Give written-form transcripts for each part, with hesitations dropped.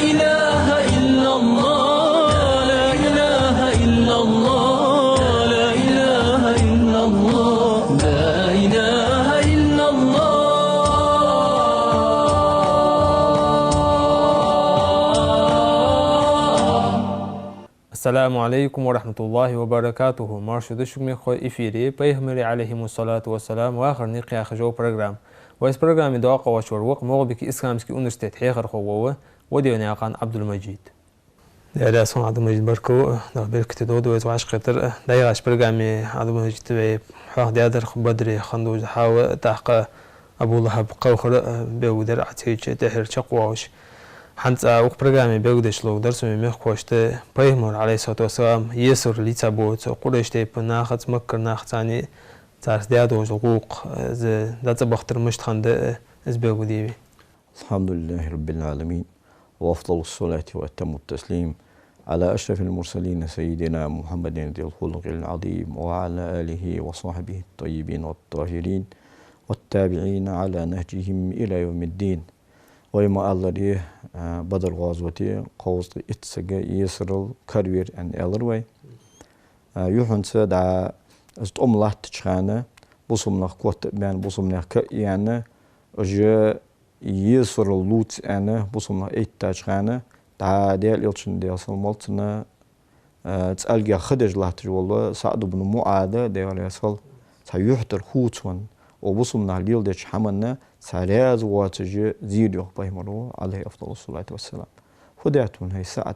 إله إلا الله لا إله إلا الله لا إله إلا الله لا إله إلا الله. Assalamu alaikum wa rahmatullahi wa barakatuhu. Marshud shukmi khoi ifiri Peygamber aleyhissalatu wassalam wa akharni qiyaqa jo program. Wa program do qawash warwaq Moğbiki İslamski Üniversitet xeyxar xowa wa diyana qan Abdul Majid. Ya son Abdul Majid barko da berkete do do wash qatar da yash programi Abdul Majid ve ha diadar badri khandu hawa tahqa Abu Lahab qawkhar be ودر atiyche tahir chaqwash. حنت وق برنامج بيودش لو درس ميخ كوشته بيهمر عليه الصلاة والسلام يسر ليتابوت قريشته بناخت مكر ناختاني تعرف ديادو حقوق ز دات بختر مشت خند از بيوديبي. الحمد لله رب العالمين وأفضل الصلاة وأتم التسليم على أشرف المرسلين سيدنا محمد ذي الخلق العظيم وعلى آله وصحبه الطيبين والطاهرين والتابعين على نهجهم إلى يوم الدين. ويما الله بدر غازوتي قوس اتسجى يسرل كارير ان الروي يحنس دا استم الله تشخانه بوسم نخ قوت بان بوسم نخ يعني اجا يسرل لوت انا بوسم نخ ات تشخانه دا ديال يلشن ديال سلمالتنا تسالجا خدج لاتج والله سعد بن معاذ ديال يسال سيحتر خوتون وبوسم نخ ليل دش حمنا سارياز واتجي زيدو بيمرو عليه أفضل الصلاة والسلام. خدعتون هاي ساعة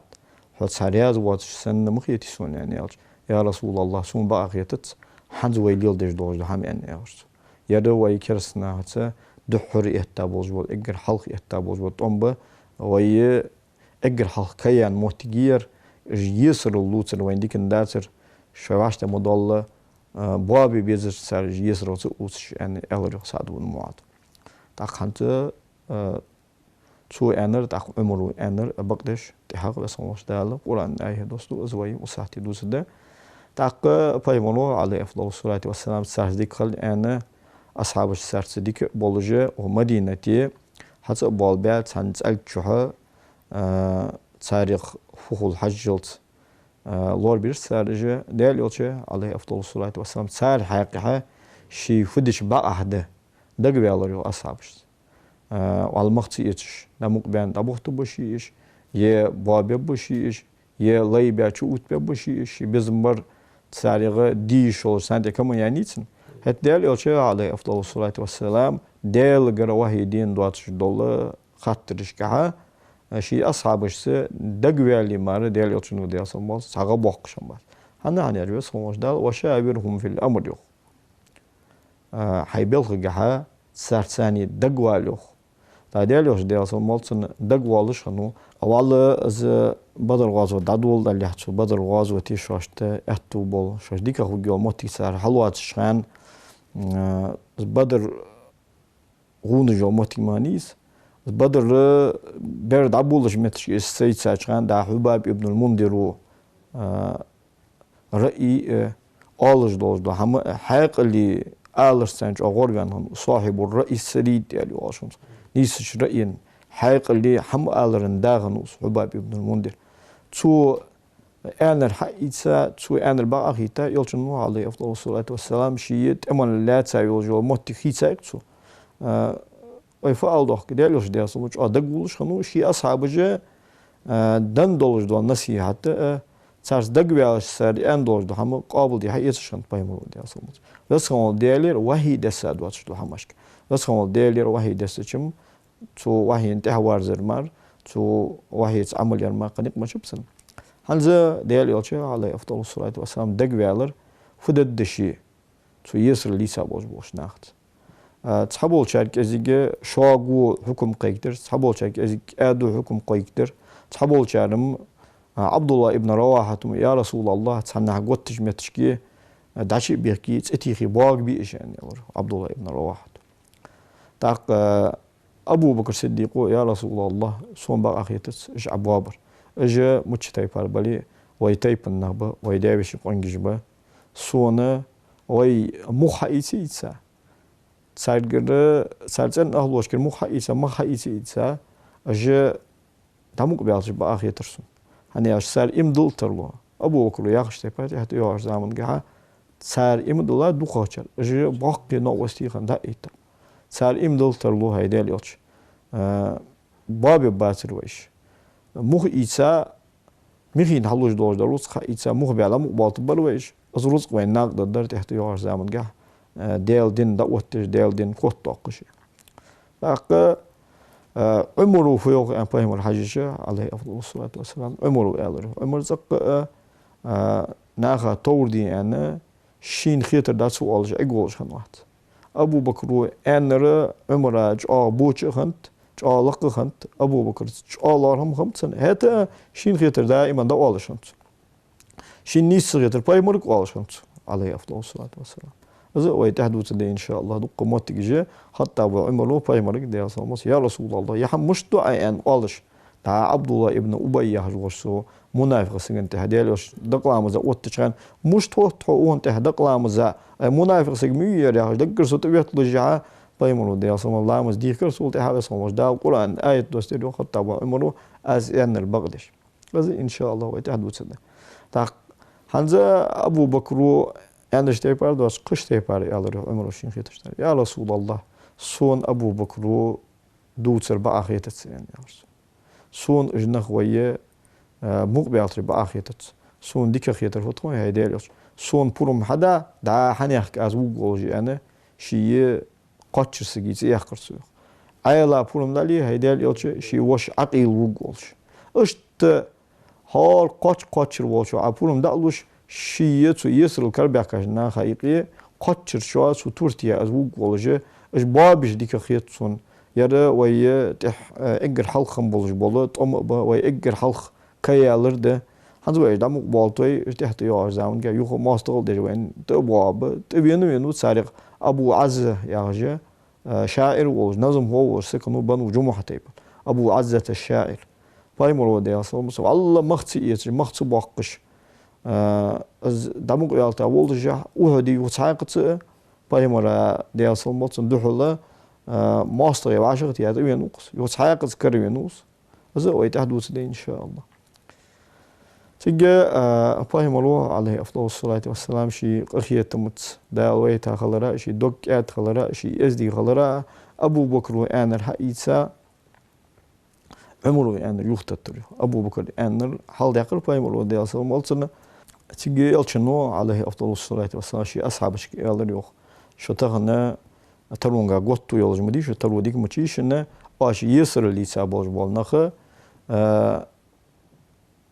حد سارياز واتج سن مخيتي سون يعني يا رسول الله سون باقيتت حنز ويليل ديش دوج هم يعني أرس. يدو ويكرسنا هتا دحر يهتابوز وال إجر حلق يهتابوز والطنبة وي إجر حلق كيان موتجير يسر اللوتر وين ديك نداتر شواشت مضلة بابي بيزر سار يسر وتوش يعني ألري سعد بن معاذ. تاخنت شو انر تاخ عمرو انر بقدش تحق بسموش دال قران ايه دوستو ازوي وساتي دوسده تاق بايمونو عليه افضل الصلاه والسلام سارزديك خل انا اصحاب السارزديك بولجه ومدينتي حتى بالبال سانت الجوه تاريخ فخول حجلت لور بير سارجه دال يوتشه عليه افضل الصلاه والسلام سار حقيقه شي فدش باحده دقبي الله أصحابش والمقت يتش نمق بين دبوخت بشيش يه بابي بشيش يه لي بيشوت بشيش بزمر تساريغ ديش ولا سنت كم يعني تن هت دال يلشة عليه أفضل الصلاة والسلام دال جرا واحدين دواتش دولار خاطرش كها شيء أصحابش دقبي اللي مار دال يلشة ندير سماس ساق باقشم بس هنا هنيجي سماش دال وشاورهم في الأمر يخ حيبلغ جها سرساني دقوالوخ تاديالوش دياسو مالتن دقوالش هنو أول از بدر غازو دادول اللي حتشو بدر غازو تيشاشت اتو بول شاش ديك أخو جوا موتي سار حلوات شان بدر غون جو موتي مانيس بدر برد عبولش متش السيد ساشان دا حباب ابن المنذر رأي آلش دوز دا هم حق اللي آلرستانج أغورغان صاحب الرئيس السديد يعني واشنطن نيسش رأيين حقيقة اللي هم آلرن داغن حباب ابن المنذر تو أنا الحقيقة تو أنا الباقيتا يلشنو عليه أفضل الصلاة والسلام شيء أمان لا تساوي جو موتي خيساك تو ويفعل دوك كده يلش ده سموش أدقولش خنو شيء أصحاب جا دندولش دو نصيحة سارس دقبيالش سار أندولش دو هم قابل دي حقيقة بايمرو ده سموش بس هم ديالير وحي دست دواتش دو همشك بس هم ديالير وحي دستشم تو وحي انتهى وارزر مار تو وحي تعمل يرما قنق ما شبسن هنزا ديالير عليه أفضل الصلاة والسلام دقبيالر فدد دشي تو يسر ليسا بوش ناخت تصحبول شارك ازيك شاقو حكم قيكتر تصحبول شارك ازيك ادو حكم قيكتر تصحبول شارم عبد الله ابن رواحة يا رسول الله تصنع قوت تجمتشكي داشي بيحكي تأتيخي باق بيش يعني عبد الله ابن رواحة تاق أبو بكر الصديق يا رسول الله صوم باق أخيتس إيش عبابر إجا متشتاي بالي ويتاي بالنهبة ويداويش قنجبة صونا وي مخايسي إتسا سارجر سارجن أهلوش كر مخايسا إتسا إجا دموق بيعطش بآخر ترسم هني سار إمدل ترلو أبو بكر ياخش تبعت حتى يعش زمان جها سار إمدل دو خاطر أجي باقي نوستي خن ده إيتا سار إمدل ترلو هيدا ليش بابي باتر ويش مخ إيسا مخين حلوش دوش دروس خا إيسا مخ بيعلم بالت برويش أزروس وين ناقد در تحت يعش زمان جها ديل دين دعوتش ديل دين كوت طاقش لكن عمره في يوم أن فهم الحجيج عليه أفضل الصلاة والسلام عمره قال عمر زق ناخا توردي أنا شين خيتر دات سؤالش أقولش خنوات أبو بكر أنر عمره جاء بوش خنت جاء لق خنت أبو بكر جاء لارهم خمس سنة هذا شين خيتر دائما دعوالش خنت شين نيس خيتر فهم قالش خنت عليه أفضل الصلاة والسلام إذا ويتحدث ده إن شاء الله دق ما تيجي حتى أبو عمر فايمرك ده صامس يا رسول الله يا حم مش دعاء أن قالش تاع عبد الله ابن أبي يهجوسو منافق سجن تهديلش دقلام زا وتشان مش تو أنت دقلام زا منافق سجمية يا دقر صوت بيطلع فايمر ده صام الله مس ديكر صوت هذا صامس ده القرآن آية دوستيرو حتى أبو عمر أز أن البغدش إذا إن شاء الله ويتحدث ده تاع هنزا أبو بكر أنا اشتيبار دوس قشتيبار يا الله عمر الشين خيتشتر يا رسول الله صون أبو بكر دوتر بآخيتت يعني يا رسول صون إجنخ ويا مقبلت بآخيتت صون ديك خيتر فتوى هيداليش صون بروم حدا دا حنيخ از وجوجي أنا شيء قاتش سجيت يحكر سوق عيلا بروم دالي هيداليش شيء وش عقيل وجوجش أشت هال قاتش وشو عبروم دالوش شيء تو يسر الكربيكاش حقيقي قاتشر شو سو تورتيا از وجوجي اش بابش ديك خيت صون يرى ويا تح اجر حلق بولج بولت ويا اجر حلق كيالر ده هذا ويا دام بالتوي تحت يا زمان جا يخو ماستر ده وين تبواب تبينو سارق ابو عزة يا شاعر ونظم هو سكنوا بنو جمعة تيب ابو عزة الشاعر بايمر ده اصلا الله مختي مختي باقش دامو قيالتا ولجا وهدي وتعاقت بايمر ده اصلا دحله ماستر يا عشرة يا دوي نقص يتحقق كريم نقص هذا ويتحدث ده إن شاء الله تيجي فاهم الله عليه أفضل الصلاة والسلام شيء أخيه تمت دا ويتها خلرا شيء دكات خلرا شيء أزدي خلرا أبو بكر أنر حقيقة عمره أنر يختتر أبو بكر أنر حال داخل فاهم الله ده أصلا مالتنا تيجي يلشنو عليه أفضل الصلاة والسلام شيء أصحاب شيء يالر يوخ شو تغنى ترونغا غوتو يولج مديش ترو ديك مچيشنا اش يسر لي سابوج بالنخ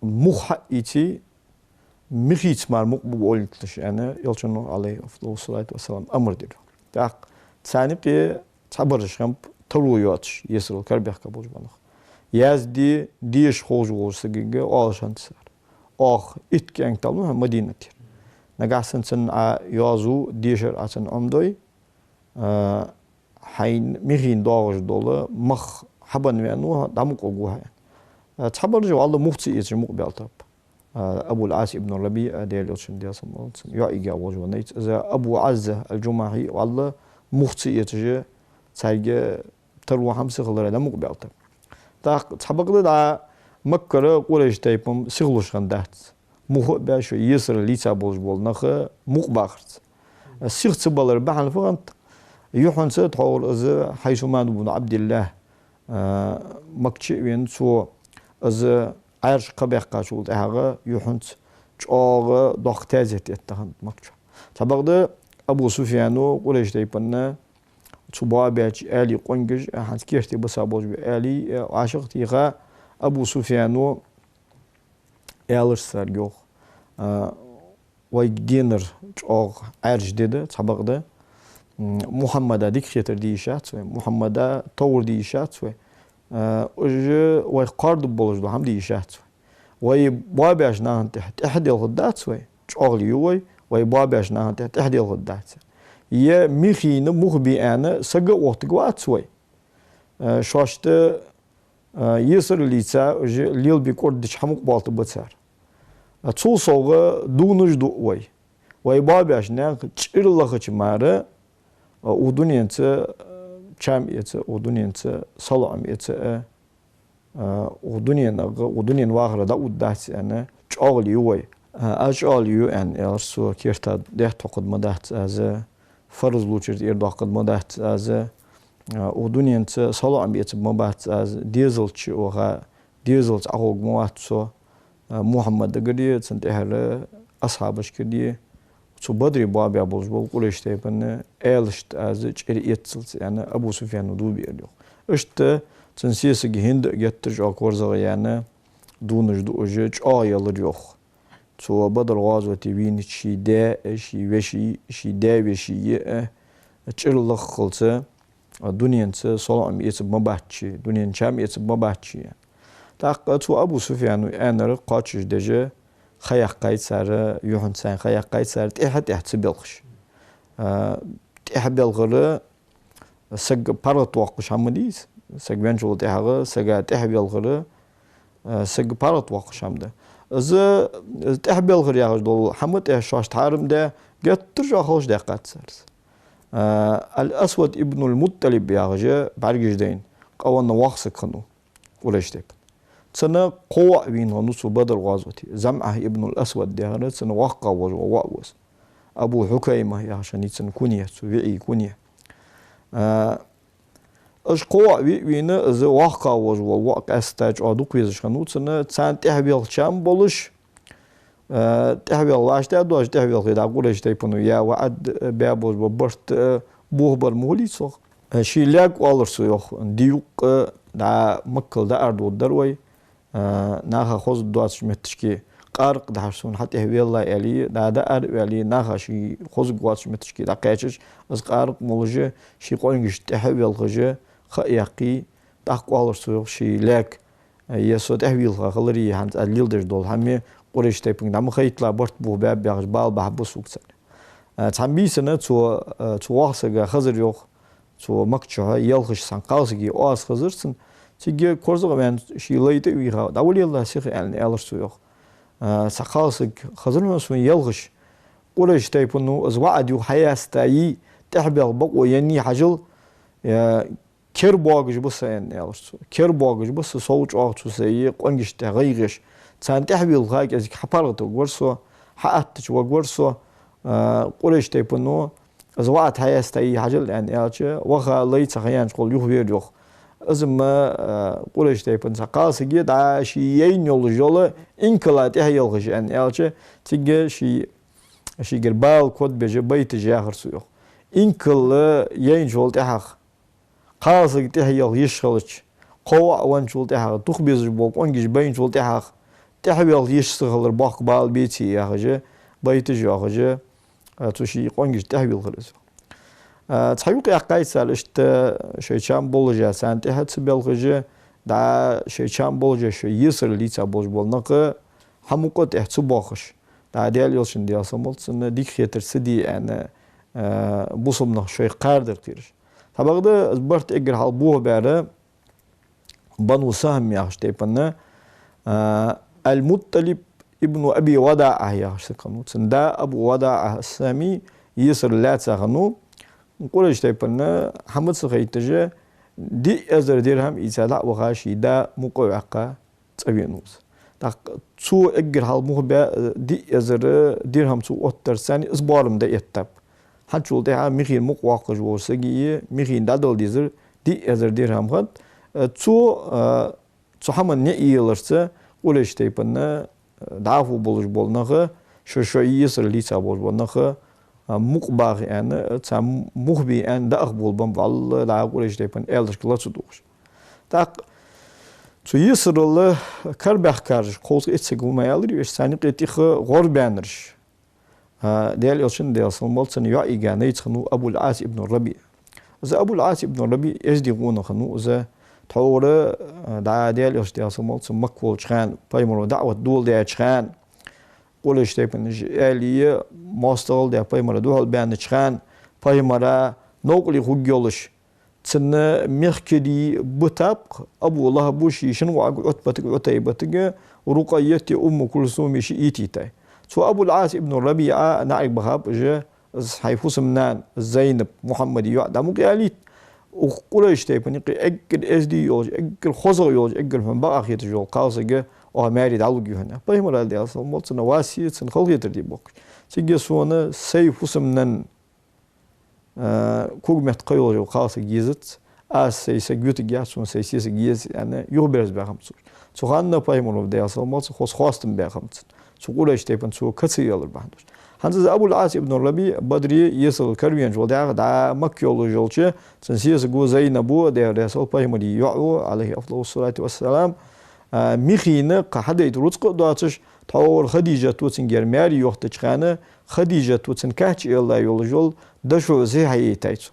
مخ ايتي مخيت مال مقبولتش انا يلچنو عليه افضل الصلاه والسلام امر دير تاق ثاني بي صبرش خم ترو يوتش يسر كربيخ كبوج بالنخ يازدي ديش خوج وسگه اولشان سر اخ اتكن تالو مدينه نغاسن سن يازو ديشر اسن امدوي حين مخين داغش دوله مخ حبن وينو دامق وجوها تحبر جو الله مفتي يجي مقبلتاب ابو العاص ابن الربيع ديالوشن دياسم يا ايجا وجو نيت اذا ابو عزه الجماحي والله مفتي يجي تايجه تروح خمس خلره دامق مقبلتاب تا تحبق دا مكره قريش تايبم سيغلوش خندات مخ باش يسر ليتا بولج بول نخ مقبخت سيغت بالر بحال فغنت يوحنس تقول از حيثمان بن عبد الله مكشي وين سو از عرش قبيح قاشول هغه يوحنس چاغ دختازت اتهند مكش تبغد ابو سفيان قريش تيبن صبا بيج علي قنجج حنت كيرتي بسابوج علي عاشق تيغا ابو سفيان يالر سرجو ويدينر چاغ عرش ديده تبغد محمد ديك خيتر دي شات محمد طور دي شات وجه ويقارد بولج دو هم دي شات وي باباش نان تحت احد الغدات شغلي وي باباش نان تحت احد الغدات يا ميخين مخبي انا سق وقت قوات شاشت يسر ليتا ليل بيكورد دش حمق بالط بتصار تصو صوغ دونج دو وي باباش نان تشيرلخ ماره ودنيانت چام يت ودنيانت سلام يت ودنيا واخرة دا ودات أنا شغل يوي أشغل يو أن إرسو كيرتا ده تقد مدات از فرض لوچر إردا قد مدات از ودنيا صلوا عم بيت مبات از ديزل شيء وغا ديزل أخوج موات سو محمد دقدي تنتهر أصحابش كدي سو بدري بابي أبوز بقولش تبنا إلشت از شيء يتصل يعني أبو سفيان ودوبي اليوم إشت تنسيس جهند جترج أكورزا يعني دونج دوجج يلا يوخ سو بدر غازوتي وين شي دا شي وشي شي دا وشي تشرلخ خلصه الدنيا صلاه يتب مباتشي دنيا شام يتب مباتشي تاق تو ابو سفيان انا قاتش دجا خيق قايد سار يوحن سان خيق قايد سار تحت بلخش بلغره سق بارت وقش حمديس سق بنجول تحغه سق بلغره سق بارت وقش حمده از بلغره يا دول حمد شاش تعرم ده جتر خوش دقات سرس الأسود ابن المطلب ياغجا بعرجدين قوانا واخس كنو ولشتك سنة قوة بين ونص بدر غازوتي زمعه ابن الأسود ده سنة واقع وواقوس أبو حكيمة يا عشان يتسن كونية سويعي كونية اش قوة بين از واقع وواقع استاج أدوك يزش خنوت سنة تسان تحبيل شام بولش تحويل لاشته دوش تحويل خدا قولش تيبونو يا وعد بابوز ببرت بوه برمولي صح شي لاك والرسو يخ ديوق دا مكل دا أردو الدروي ناخا خوز دواتش متشكي قارق دا حرسون حتى هويل الله يلي دا أرد يلي ناخا شي خوز دواتش متشكي دا قيتش از قارق مولجه شي قوينجش تحويل خجه خياقي دا والرسو يخ شي لاك يسو تحويل خلري هانت الليل در دول همي قريش تيبين دام خيطلا برت بو باب بيغش بال بحبس وكسر تنبي سنة تو واخسجا خزر يوخ تو مكتشها يلخش سانقاسجي واس خزرسن تيجي كورزغا من شي ليت ويها داول يلا سيخ يعني الرس يوخ سانقاسج خزر مسون يلخش قريش تيبونو از وعد يو حياستاي تحبل بقو يني حجل كير باغج بس يعني الرس كير باغج بس صوت اخ سي قنجش تغيغش سان تحويل غاك ازك حبارتو غورسو حاتش وغورسو قريش تيبونو ازوات هيستاي حاجل يعني الچ وخا ليت خيان شغل يوخ يوخ ازما قريش تيبون سقاسي دا شي ينول جوله انكلات هيلغش يعني الچ تيجي شي غربال كود بيجي بيت جاهر سو انكل ينجول تحق قاسي تهيل يشخلش قوا وانجول تحق تخبيز بوك اونجي بينجول تحق تحويل يشتغل باق بال بيتي يا خجة بيتج يا خجة تشي قنجش تحويل خلص تحويل يقايد سالشت شيء بولجا سانت هات بيل خجة دا شيء بولجا شيء يسر ليتا بولج بولناق هموقت احتسو باخش دا ديال يلشن ديال سمولت سن ديك خيتر سدي أنا بوصمنا شيء قاردر تيرش تبغى برت اجر حال بوه بعده بنو سهم يا خش تيبنا المطلب ابن أبي وداعة يا شكنو سندا أبو وداعة السامي يسر لا تغنو نقول إيش تيبنا حمد سخيتجا دي أزر درهم إذا وغاشي دا مقوعقة تبينوس تاق تو أجر هالمهبة دي أزر درهم تو أتر سنة إسبارم دا يتب حتى ده مخين مقوعقة جوسجية مخين دادل ديزر دي أزر درهم خد تو حمد نيلرسه ولش تيبنا دعفو بولج بولناخه شوي يسر ليتا بولج بولناخه مقباغ يعني تام مخبي ان دا اخبول بام والله لا ولش تيبن الدش كلاتو دوش تاق تو يسر الله كربخ كارج قوس اتسغو مايالر يش ساني قيتيخ غور بانرش ديال يلشن ديال سلمولتن يا ايغاني تخنو ابو العاص ابن الربيع اذا ابو العاص ابن الربيع يزديغون خنو اذا تحول دا ديال يشتي أصلا مكول شخان بايمرو دعوة دول ديال شخان قولش تيبن جالية ماستول ديال بايمرو دول بيان شخان بايمرو نوقلي خوجيولش تسنى ميخكدي بطابق أبو الله بوشي شنو عطبتك عطيبتك ورقيتي أم كلثوم شيئتي تاي سو أبو العاص ابن الربيعة نعرف بخاب جا حيفوس منان زينب محمد يعد مقياليت وقريش تيبني أجل إسدي يوج أجل خزر يوج أجل من بقى يوج قاصجة أو ماري دعوة جهنا بيهم على ديال صمت سنواسي سنخلي تردي بوك تيجي سونا سيف سمنن كوج متقيل جو قاص جيزت سي سجوت جاس سون سي جيز أنا يهبرز بخمسور سخاننا بيهم على ديال صمت خواستم بخمس قريش تيبن سو كسي يالر بحدش هنز أبو العاص ابن الربيع بدري يصل كروين جول دا مكيول جولشة سنسيس جو زين أبو ده رسول بيهم دي يعو عليه أفضل الصلاة والسلام مخينة قحدة يدرس قداتش تور خديجة توتن جرماري يوختش خانة خديجة توتن كاتش الله يولجول دشو زي هاي تايتو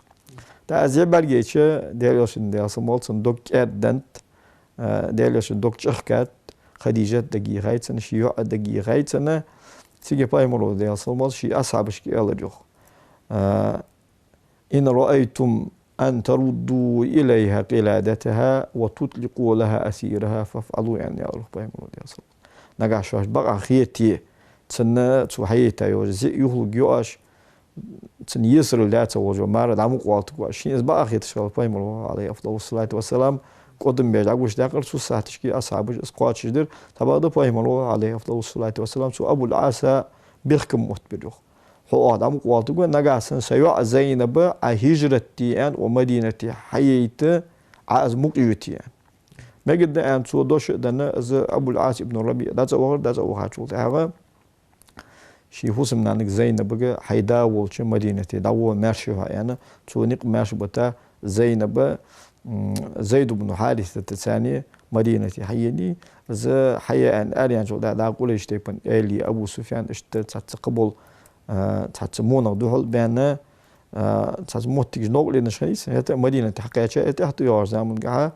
تا زي برجيتش ديالوشن ديالسن مولسن دوك أدنت ديالوشن دوك شخكات خديجة دقي غايتن شيوع دقي غايتن سيجي بايمرو ديالسن مول شي أصحابش كي ألجوخ إن رأيتم أن تردوا إليها قلادتها وتطلقوا لها أسيرها فافعلوا يعني الله بايمرو ديالسن نجا شوش بقى خيتي تسنى تسوحيتا يوزي يخلق يواش تسن يسر لا توجه مارد عمو قوالتك واشين بقى خيت شغل بايمرو عليه أفضل الصلاة والسلام قدم بيجاك وش داخل سو ساعتشكي أصحابش اسقاط شدر تبادل بايمرو عليه أفضل الصلاة والسلام سو أبو العاص بيحكم متبرخ هو عمو قوالتك نجا سن سيوع زينب هجرتي أن ومدينتي حييت عاز مقيوتي ما قد أن سو دوش دنا از أبو العاص ابن الربيع داز أوغر شو تعرف شي فوسم نانك زينب بقى حيدا والش مدينتي داو ماشي يعني سو نق ماشي بتا زينب زيد بن حارثة الثانية مدينتي حيني از حي أن أريان شو دا قول يشتيبن إلي أبو سفيان تقبل تسمونه دهول بأن تسموتك نقل نشيس هتا مدينة حقيقة تحت يار زمان قاعد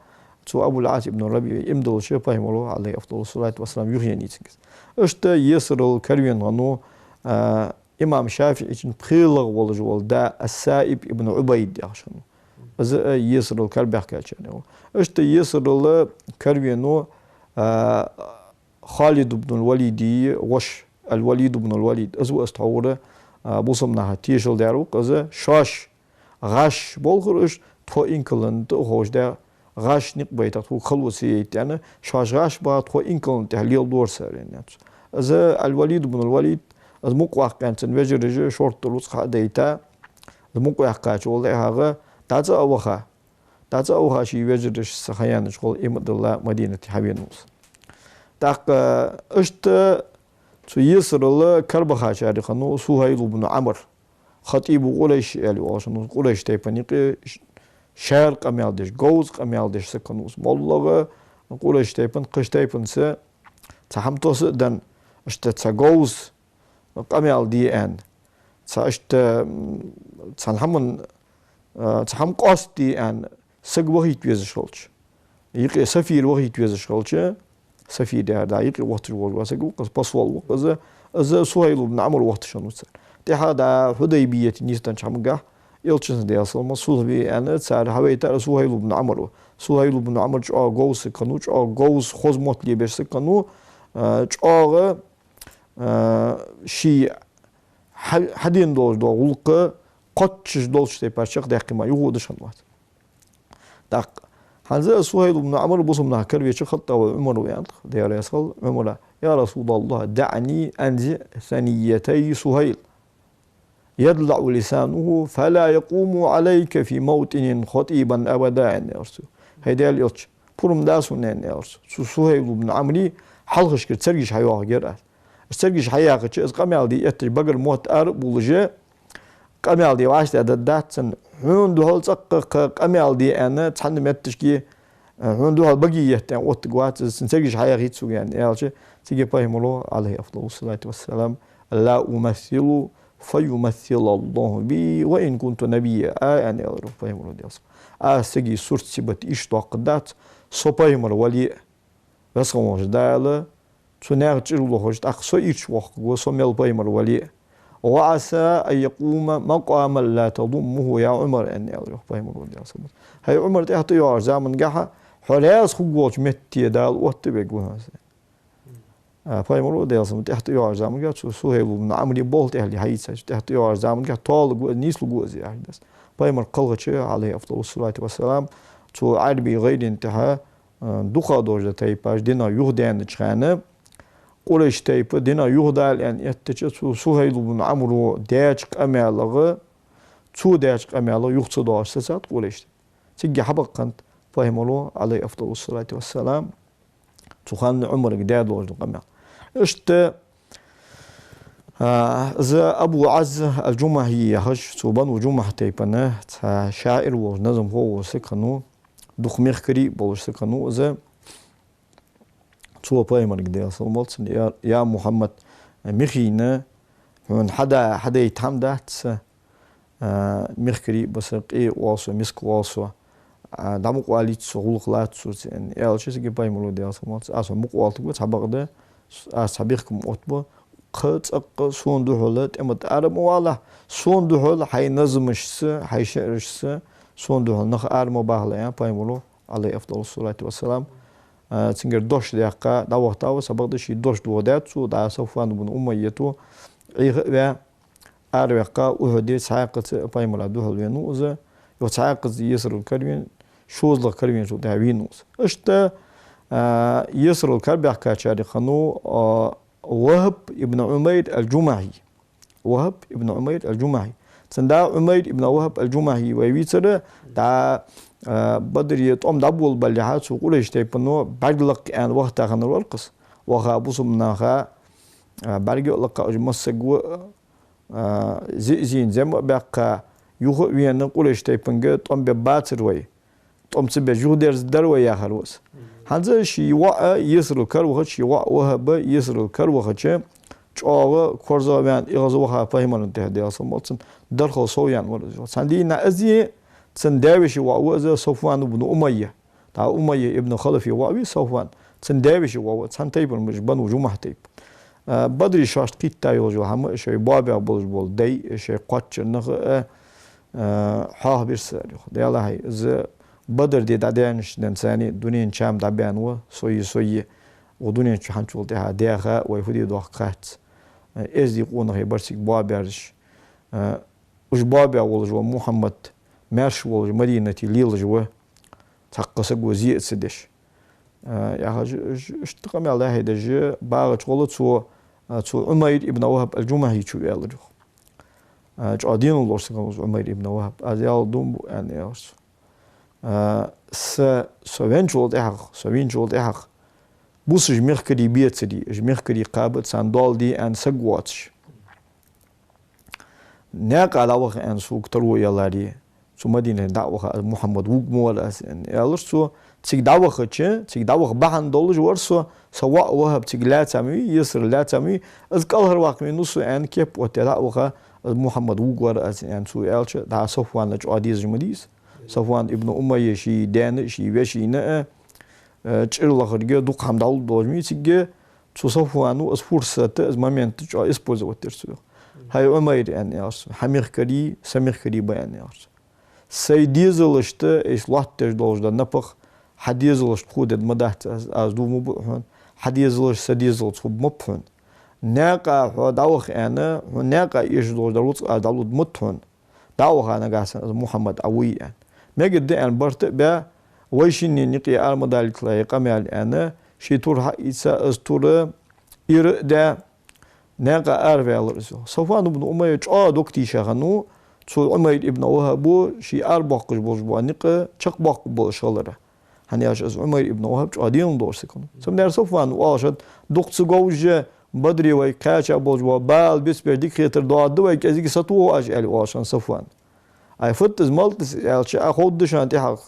سو أبو العاص ابن الربيع إمدل شيء بايمرو عليه أفضل الصلاة والسلام يخيني تنكس أشت يسر الكريم غنو إمام شافعي إن بخيلغ والجوال دا السائب ابن عبيد عشانه از يسر الكربح كاتشانه أشت يسر الكريم خالد بن الوليد وش الوليد بن الوليد أزو استعوره بوسمناها تيشل داروق از شاش غاش بولغرش تو إنكلن تو خوش دا غاش نقبيت أتو خلوصيت يعني شاش غاش بعد خو إنكلن تحليل دور سرين يعني از الوليد بن الوليد از مقوى كان تنوجر رجع شورت روس خاديتا المقوى كاتش والله هذا تاتا أوها شيء وجر سخيان شغل إمد الله مدينة حبينوس تاق أشت يسر الله كربخا شاري خنو سهيل بن عمرو خطيب قريش يعني واشنو قريش تيبانيق شهر قميالدش جوز قميالدش سكنوس مولغا قريش تيبان قش تيبان س تحمتوس دن اشت تجوز قميال دي ان اشت تحمن تحم قاس دي ان سج وحيد بيزشلش يقي سفير وحيد بيزشلش سفير ده يقي وقت واسق قص بسوال از سهيل بن عمرو وقت شنوس ده هذا حديبية نيستان شامجا يلشن ده أصلا مسؤول بي أنا صار هواية سهيل بن عمرو سهيل بن عمرو جاء جوز كانوا جاء جوز خزمات لي بس كانوا جاء شيء حدين دول غلق قطش دول شيء باشق ده كمان يهود شنوات دق هذا سهيل بن عمرو بصمنا كربي شخط أو عمر يعني ده رسول عمر يا رسول الله دعني أنزع ثنيتي سهيل يضلع لسانه فلا يقوم عليك في موطن خطيبا أبدا يعني أرسو هيدا اليوتش بورم داسون يعني أرسو سهيل بن عمرو حلقش كرت سرقش حيوه جرأت سرقش حياة كتش إز قميال دي يتج بقر موت أرب بولجة قميال دي واشت أددات سن هون دهول تق قميال دي أنا تحن متشكي هون دهول بقي يهتن وتقوات سن سرقش حياة غيتسو يعني أرسو تيجي باهم الله عليه أفضل الصلاة والسلام لا أمثل فيمثل الله بي وإن كنت نبيا يعني أعرف باهم الله ديالس سجي سورت سبت إشتاق دات صباهم الولي بس هم جدال تناقش الله جد أقصى إيش وقت وسمي باهم الولي وعسى أن يقوم مقام لا تضمه يا عمر يعني أعرف باهم الله ديالس هاي عمر تحت يا زمن جها حلاس خجوج متي دال واتبعوها باهم الله ديالس تحت يا زمن جها سهيل بن عمرو بولت أهلي هيتس تحت يا زمن جها طال نيس لجوز يعني بايمر قلغة عليه أفضل الصلاة والسلام تو عربي غير انتهى دوخا دوجة تيباش دينا يهدان تشخانة قريش تيبا دينا يهدال يعني يتجه سهيل بن عمرو داجك أمالغة تو داجك أمالغة يختصداش سسات قريش تيجي حبقا بايمرو عليه أفضل الصلاة والسلام تخان عمرك داد دوجة قمال اشت إذا أبو عز الجمهي يهش صوبان وجمه تيبنا شاعر ونظم هو سكنو دخ مخكري بولش سكنو إذا صوب بايمر كده صومالت يا محمد مخينا من حدا يتحمد مخكري بس إيه واسو مسك واسو دامو قاليت سغلق لات سوت يعني يا شيء سكي بايمر ده صومالت أسمع مقالت بس حبقده أسحبيكم أطبع قط أق سون دهولت أمد أرم والله سون دهول هاي نظمش هاي شعرش سون دهول نخ أرم باهلا يعني بايمولو عليه أفضل الصلاة والسلام تنقر دوش دقة دا وقتها سبق شيء دوش دودات سو دا سوفان بن أميتو إيه أروقة وهدي ساقط بايمولا دهول وينوزه يساقط يسر الكريم شوز الكريم شو دهوينوز إشتا يسر الكريم كاشاري خنو وهب ابن عمير الجمهي وهب ابن عمير الجمهي سندا عمير ابن وهب الجمهي ويويتر دا بدر يطعم دبول بلحات سوقول يشتيبنو بعدلق ان وقت خنر والقص وخا بوسمناخا برجلق مسجو زين زم بقى يخو وين نقول يشتيبنج طعم بباتر وي طعم تبع جودرز دروي يا خلوص هذا شيء وا يسر الكر وخش وا وهب يسر الكر وخش جوا كورزا بيان إغازو خا فهمان انتهى أصلا ماتن درخل صويان ولا سندي نأزي تنداوش وا صفوان بن أمية تا أمية ابن خلف واوي صفوان تنداوش وا تنتيب مش بن وجمه تيب بدري شاشت كيت تايو جو هم شيء بابا بول داي شيء قاتش نخ حاه بيرسل ده الله هاي بدر دي دادانش دنساني دونين شام دابان و سوي ودونين شحن شغل ده داخا ويفدي دوقات ازدي قونه هي برسك بابرش وش بابا ولج محمد مارش ولج مدينة ليل جوا تقصق وزيء سدش يا حاج اشتقم الله هيدا جا باغ شغل تو عمير ابن وهب الجمهي شو يالجو جادين الله سكمز عمير ابن وهب ازيال دوم يعني سوين جولد احق بوس جميركري بيتسدي جميركري قابت ساندال دي ان سقواتش ناق على وخ ان سوق ترو يلاري سو مدينه دعوه محمد وقمول ان يالرسو تيك دعوه بحن دولج ورسو سواء وهب تيك لا تامي يسر لا تامي اذكر واق من نص ان كيب وتدعوه محمد وقور ان سو يالش دا صفوان لج عديز جمديس صفوان ابن أمية شي دان شي وشي نا تشير خرجة دوق حمدال دوجمي تيجي صفوانو اس فرصة از مامنت جو اسبوز وترسو هاي عمير يعني اس حمير كري سمير كري بيان اس سيديزلشت ايش لاتر دوجدا نبخ حديزلشت خود مدحت از دو مبهن حديزلش سديزل صوب مبهن ناقا داوخ انا ناقا ايش دوجدا روت دالود متهن داوخ انا قاس محمد اوي يعني مجد أن برت با ويشيني نقي المدال كلاي قمال أنا شي تور حيسا أستور إير دا ناقا أرفع الرسول صفوان بن أمية دوكتي شغنو تو عمير ابن وهب شي أربق بوجبو نقا شقبق بوشالره هني أش عمير ابن وهب دين دور سكنو سمدار صفوان واشد دوكت جوج بدري وي كاشا بوجبو بال بس برديك خيتر دو وي كازيك سطو اش ال واشان صفوان اي فتز مالتس الش اخود دشان تحق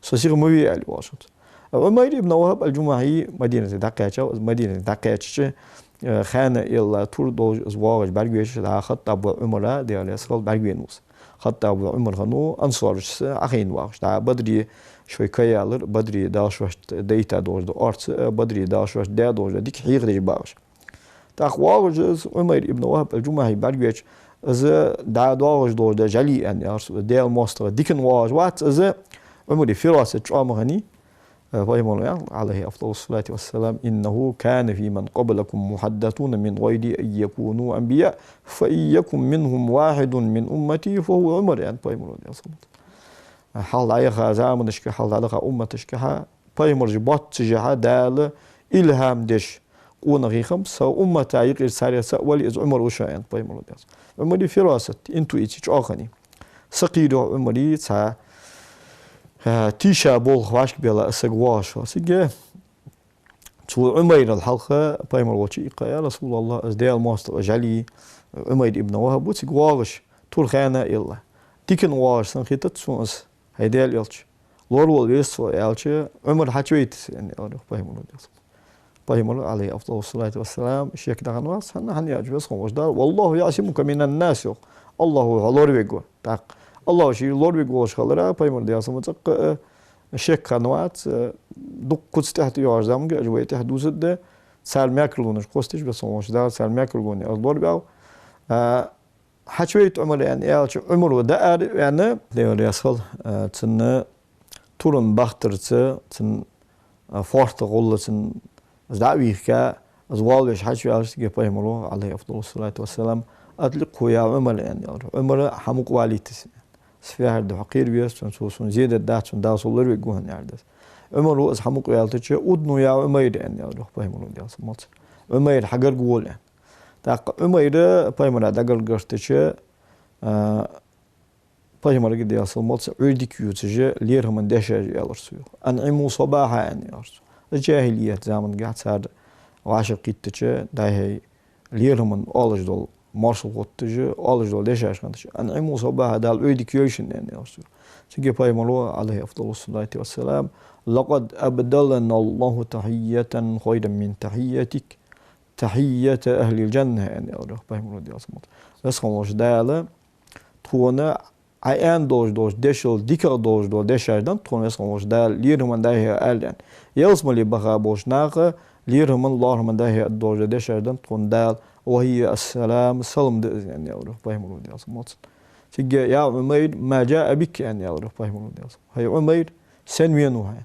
سوسيغ موي ال واشت عمير ابن وهب الجمهي مدينه دقيقه مدينه دقيقه خان الى تور دوج ازواج برگوش دا خط ابو عمر دي الاسرال برگوينوس خط ابو عمر خنو انصارش اخين واش دا بدري شوي كيالر بدري داش واش ديتا دوج دو ارت بدري داش واش دا دوج ديك حيق دي باش تاخواج عمر ابن وهب الجمهي برگوش از دا دوج دوج دا جلي ان ارس ديال ماستر ديكن واج وات از عمر فراس تشامغني Peygamber aleyhi afdalu salatu vesselam innehu kâne fîmen qablakum muhaddetûne min gayri en yekûnû enbiya fe iyyekum minhum vâhidun min ummeti fehu Ömer yani Peygamber hal ayha zamanışka hal alaka ummatışka Peygamber batçıca dâlı ilham deş ونغيخم سو أمة يقير سارية سأولي إز عمر وشاين Peygamber عمري فراست intuitie أخني سقيدو عمري تا تيشا بول خواش بيلا أسقواش سيجي تو عمير الحلقة بايمر وشي يا رسول الله أزديال ماستر أجعلي عمير ابن وهب وتقواش طول خانة إلا تيكن واش سنخيتت سونس هيديال يلش لور والويس ويلش عمر حتويت يعني بايمر عليه أفضل الصلاة والسلام الشيخ دغنواس هن يعجبس وجدار والله يعصمك من الناس الله لور بيقول تاق الله شيء لور بيقول شغلة بايمر دياسم تق الشيخ كانوات دق كنت تحت يعزم جوي تحت دوزد سال ماكلونش قستش بس وجدار سال ماكلوني لور بيو حشويت عمر يعني عمر ودار يعني ليور يسخل تن تورن باخترت تن فورت غول تن زعويك أزوالش حشوي أشتكي بايمر عليه أفضل الصلاة والسلام أطلقه يا عمر يعني عمر حمق واليتس سفيها ده حقير بيس سون زيادة ده سون ده صلور بيجوهن يعرض عمر هو حمق والتش أدنو يا عمر يعني روح بايمر دي أصمت عمر حجر قول يعني تاق عمر بايمر دقل قرتش بايمر قد أصمت عيدك يوتج ليرهم من دشة يالرسو أنعموا صباحا يعني أرسو الجاهلية زمن قاعد صار وعشق قيتش ده هي ليرهم من أولج دول مارشال قطج أولج دول دشة عشانش أنعموا صباحا ده العيدك يوشن يعني أرسو سجى بايمر عليه أفضل الصلاة والسلام لقد أبدلنا الله تحية خيرا من تحيتك تحية أهل الجنة يعني أروح بايمر دي أصمت بس خلاص ده تونا عيان دوش دشل ديكر دوش دشردن تون بس خلاص ده ليرهم ده هي ألين يلزم اللي بقى بوش ناقة ليرهم الله من ده هي دوش دشردن تون ده وهي السلام سلم يعني أروح بايمر دي أصمت تيجي يا عمير ما جاء بك يعني أروح بايمر دي أصمت هي عمير سنوينه هاي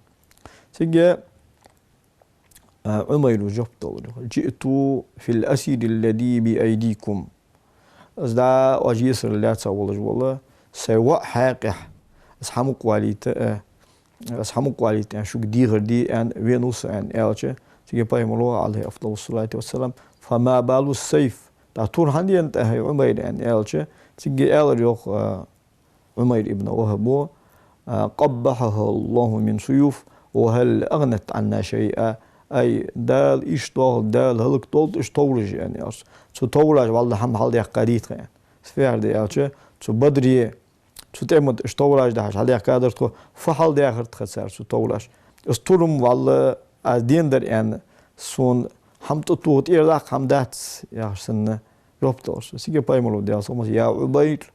تيجي عمير جبت جئت في الأسير الذي بأيديكم أزدا وجيسر لا تسول والله سواء حاقح أسحمق واليت شو ديغر دي أن وينوس أن ألش تيجي بايملو عليه أفضل الصلاة والسلام فما بال السيف تعطور هندي أنت هي عمير أن ألش تيجي أل يوخ عمير ابن وهب قبحه الله من سيوف وهل أغنت عنا شيئا أي دال إشتغل دال هلك طولت إشتغلج يعني أص شو طولج والله هم حال ده قريت يعني سفير ده أشة شو بدري شو تعمد إشتغلج ده حال ده قادر تو فحال ده آخر تخسر شو طولج استورم والله أدين در يعني سون هم تطوت إيرلاق هم دات يا سنة ربطوس سيجي بايملو ده أصلا يا عمير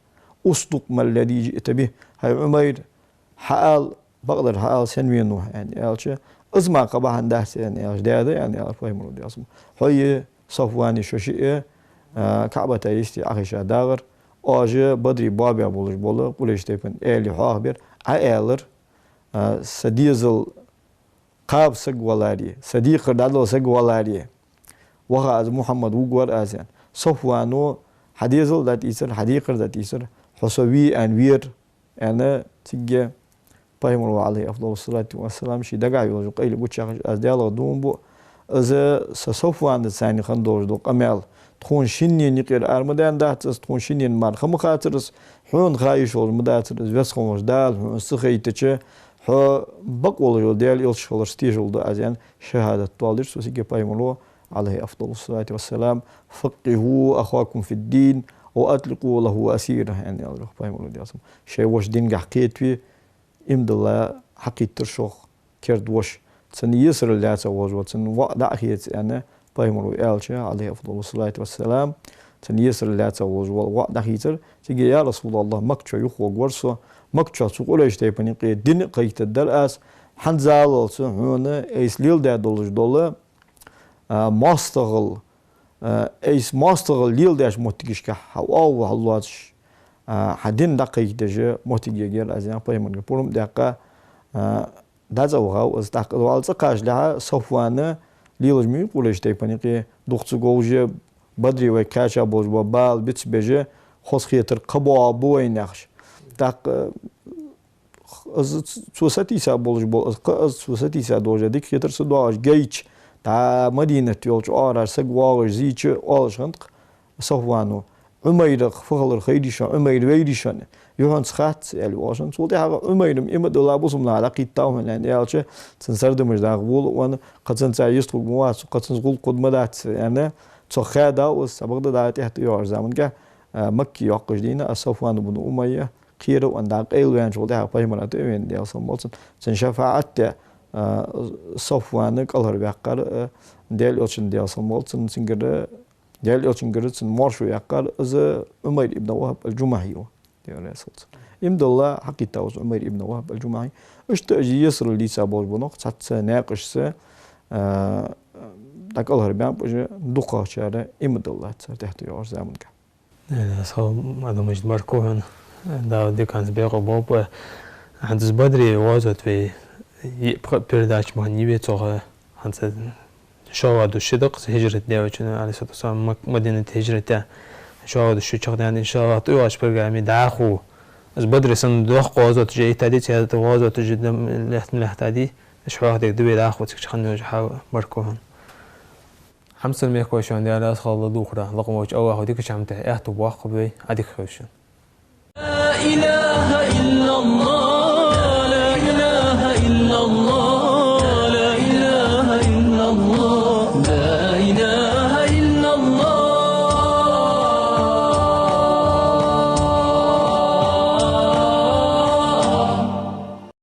أصدق ما الذي جئت به هاي عمير حال بقدر حال سنوينه يعني أشة أزمة قبها ندهت يعني أجداده يعني أفهمه دي أصلا هي صفواني شوشيء كعبة تيستي أخيشة داغر أجا بدري بابي أبولش بولا بولش تيبن إلي حاهبر عائلر سديزل قاب سقوالاري صديق دادو سقوالاري وها از محمد وقور أزان صفوانو حديزل دات إسر حديقر دات إسر حسوي أنوير أنا تيجي بايمر عليه أفضل الصلاة والسلام شيء دقع يوجو قيل بوتشاخ از ديالو دوم بو از سصفوان ثاني خندور دو قمال تكون شنين يقير ارمدان داتس تكون شنين مار خم خاطرس حون خايش ول مداتس بس خمش دال حون سخيتچ حو بقول يول ديال يل شغل ستيجول دو ازين شهاده طالر سوسي بايمر عليه أفضل الصلاة والسلام فقهوا أخاكم في الدين وأطلقوا له أسيره يعني الله بايمر دي أصلا شيء وش دين قحقيت فيه إمد الله حقيقة ترشوخ كرد وش تسن يسر الله تعوز وتسن وقت أخيت أنا بايمرو إلشة عليه أفضل الصلاة والسلام تسن يسر الله تعوز وقت أخيتر تيجي يا رسول الله مكتشا يخوق ورسو مكتشا سوق ولا يشتيبني قي دين قيت الدرس حنزال هنا إيس ليل ده دولج دولة ماستغل إيس ماستغل ليل داش متكش كحواو هالواتش حدين دقيق دجا موتيجي غير ازيان بايمون بروم دقه دازوها از تقوال سقاش لها صفوانه ليلج مي قولش تيبانيقي دوخت جوجه بدري وكاشا بوج وبال بيتش بيجه خص خيتر قبوا بوين نخش تاق از سوساتي سابولج بول از سوساتي سادوجه ديك خيتر سدواج جيتش تا مدينة يولج آرار سقواج زيتش آلش هندق صفوانو عمير فخلر خيديشان عمير ويديشان يوهان سخات الواشن سولتي هذا عميرم إما دولا بوسم لا لقيت تاهم لأن يالش تنسرد مش داغبول وأنا قد تنسى يستوق مواس قد تنسقول قد مدات يعني تخادا والسبق ده تحت يور زمان كه مكي يقش دينا الصفوان بن أمية خير وأن داق إيلوان شولتي هذا بيمرات وين ديال سمولتن تنشفعت صفوان كالهر بيقار ديال يوشن ديال سمولتن سنجر ديال يوشن جرتن مارشو يقار از عمير ابن وهب الجمعي ديال سلطن يمد الله حقيقة وز عمير ابن وهب الجمعي اشتاجي يسر اللي سابوج بنق تحت ناقش س داك الهر بيان بوجه دقة شارع يمد الله تحت يور زمن كه صو هذا مش مركوهن دا دي كان بيقو بوب عند بدري وازت في بيرداش مهني بيتوغ عند شواد الشدق هجرة ديوچن عليه الصلاة والسلام مدينة هجرته شواد الشدق يعني شواد يواش برغامي داخو از بدري سن دوخ وازت جاي تادي تي وازت جدا لحت تادي شواد دبي داخو تخنو جحا مركوهن حمسل ميكو شون دي على خالد دوخرا لقم وجه اوه ديك شامته احتو واخبي اديك خوشن لا إله إلا الله